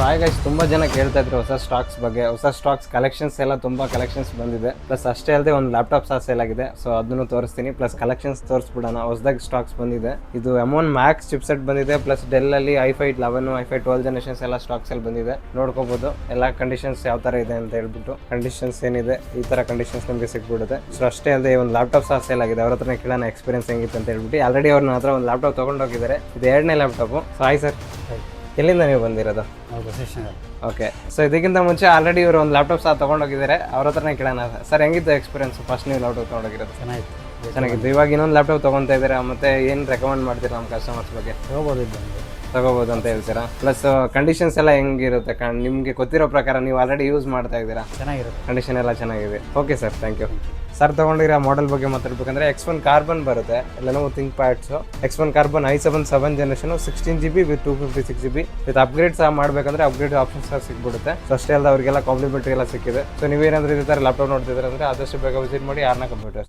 Hi guys, ತುಂಬ ಜನ ಕೇಳ್ತಾ ಇದ್ರು ಹೊಸ ಸ್ಟಾಕ್ಸ್ ಬಗ್ಗೆ. ಹೊಸ ಸ್ಟಾಕ್ಸ್ ಕಲೆಕ್ಷನ್ಸ್ ಎಲ್ಲ ತುಂಬ ಕಲೆಕ್ಷನ್ಸ್ ಬಂದಿದೆ. ಪ್ಲಸ್ ಅಷ್ಟೇ ಅಲ್ಲದೆ ಒಂದು ಲ್ಯಾಪ್ಟಾಪ್ ಸಹ ಸೇಲ್ ಆಗಿದೆ. ಸೊ ಅದನ್ನು ತೋರಿಸ್ತೀನಿ. ಪ್ಲಸ್ ಕಲೆಕ್ಷನ್ಸ್ ತೋರಿಸ್ಬಿಡೋಣ. ಹೊಸದಾಗಿ ಸ್ಟಾಕ್ಸ್ ಬಂದಿದೆ. ಇದು M1 Max ಚಿಪ್ಸೆಟ್ ಬಂದಿದೆ. ಪ್ಲಸ್ ಡೆಲ್ ಅಲ್ಲಿ i5 11 i5 12 ಜನರೇಷನ್ಸ್ ಎಲ್ಲ ಸ್ಟಾಕ್ಸ್ ಅಲ್ಲಿ ಬಂದಿದೆ. ನೋಡ್ಕೋಬಹುದು ಎಲ್ಲ ಕಂಡೀಷನ್ಸ್ ಯಾವ ತರ ಇದೆ ಅಂತ ಹೇಳ್ಬಿಟ್ಟು. ಕಂಡೀಷನ್ಸ್ ಏನಿದೆ ಈ ತರ ಕಂಡೀಷನ್ಸ್ ನಿಮಗೆ ಸಿಗ್ಬಿಡುತ್ತೆ. ಸೊ ಅಷ್ಟೇ ಅಲ್ಲದೆ ಒಂದು ಲ್ಯಾಪ್ಟಾಪ್ ಸಹ ಸೇಲ್ ಆಗಿದೆ. ಅವ್ರ ಹತ್ರನೇ ಕೇಳೋಣ ಎಕ್ಸ್ಪೀರಿಯನ್ಸ್ ಹೆಂಗಿತ್ತು ಅಂತ ಹೇಳ್ಬಿಟ್ಟು. ಆಲ್ರೆಡಿ ಅವ್ರ ಹತ್ರ ಒಂದು ಲ್ಯಾಪ್ಟಾಪ್ ತಗೊಂಡೋಗಿದ್ದಾರೆ. ಇದು 2ನೇ ಲ್ಯಾಪ್ಟಾಪ್. ಸೊ ಹಾಯ್ ಸರ್, ಎಲ್ಲಿಂದ ನೀವು ಬಂದಿರೋದು? ಓಕೆ. ಸೊ ಇದಕ್ಕಿಂತ ಮುಂಚೆ ಆಲ್ರೆಡಿ ಇವರು ಒಂದು ಲ್ಯಾಪ್ಟಾಪ್ ಸಹ ತೊಗೊಂಡೋಗಿದ್ದಾರೆ. ಅವ್ರ ಹತ್ರನೇ ಕೇಳೋಣ. ಸರ್ ಹೆಂಗಿತ್ತು ಎಕ್ಸ್ಪೀರಿಯನ್ಸ್ ಫಸ್ಟ್ ನೀವು ಲ್ಯಾಪ್ಟಾಪ್ ತೊಗೊಂಡೋಗಿರೋದು? ಚೆನ್ನಾಗಿತ್ತು. ಇವಾಗ ಇನ್ನೊಂದು ಲ್ಯಾಪ್ಟಾಪ್ ತೊಗೊತಾ ಇದ್ದೀರಾ, ಮತ್ತೆ ಏನು ರೆಕಮೆಂಡ್ ಮಾಡ್ತೀರಾ ನಮ್ಮ ಕಸ್ಟಮರ್ಸ್ ಬಗ್ಗೆ? ತಗೋಬೋದು ಅಂತ ಹೇಳ್ತೀರಾ. ಪ್ಲಸ್ ಕಂಡೀಷನ್ಸ್ ಎಲ್ಲ ಹೆಂಗಿರುತ್ತೆ? ನಿಮಗೆ ಗೊತ್ತಿರೋ ಪ್ರಕಾರ ನೀವು ಆಲ್ರೆಡಿ ಯೂಸ್ ಮಾಡ್ತಾ ಇದ್ದೀರಾ. ಚೆನ್ನಾಗಿರುತ್ತೆ. ಕಂಡೀಷನ್ ಎಲ್ಲ ಚೆನ್ನಾಗಿದೆ. Okay sir, thank you. Sir ತೊಗೊಂಡಿರೋ ಮಾಡೆಲ್ ಬಗ್ಗೆ ಮಾತಾಡ್ಬೇಕಂದ್ರೆ X1 ಕಾರ್ಬನ್ ಬರುತ್ತೆ. Lenovo ThinkPads X1 carbon i7 7 generation 16GB with 256GB with upgrade ಸಹ ಮಾಡಬೇಕಂದ್ರೆ ಅಪ್ಗ್ರೇಡ್ ಆಪ್ಷನ್ಸ್ ಸಹ ಸಿಗ್ಬಿಡುತ್ತೆ. ಸೊ ಅಷ್ಟೇ ಅಲ್ಲದೆ ಅವರಿಗೆಲ್ಲ ಕಾಂಪ್ಲಿಮೆಂಟ್ರಿ ಎಲ್ಲ ಸಿಕ್ಕಿದೆ. ಸೊ ನೀವೇನಾದ್ರೂ ಇದೇ ಥರ ಲ್ಯಾಪ್ಟಾಪ್ ನೋಡ್ತಿದ್ರೆ ಅಂದರೆ ಆದಷ್ಟು ಬೇಗ ವಿಸಿಟ್ ಮಾಡಿ ಯಾರನ್ನ ಕಂಪ್ಯೂಟರ್ಸ್.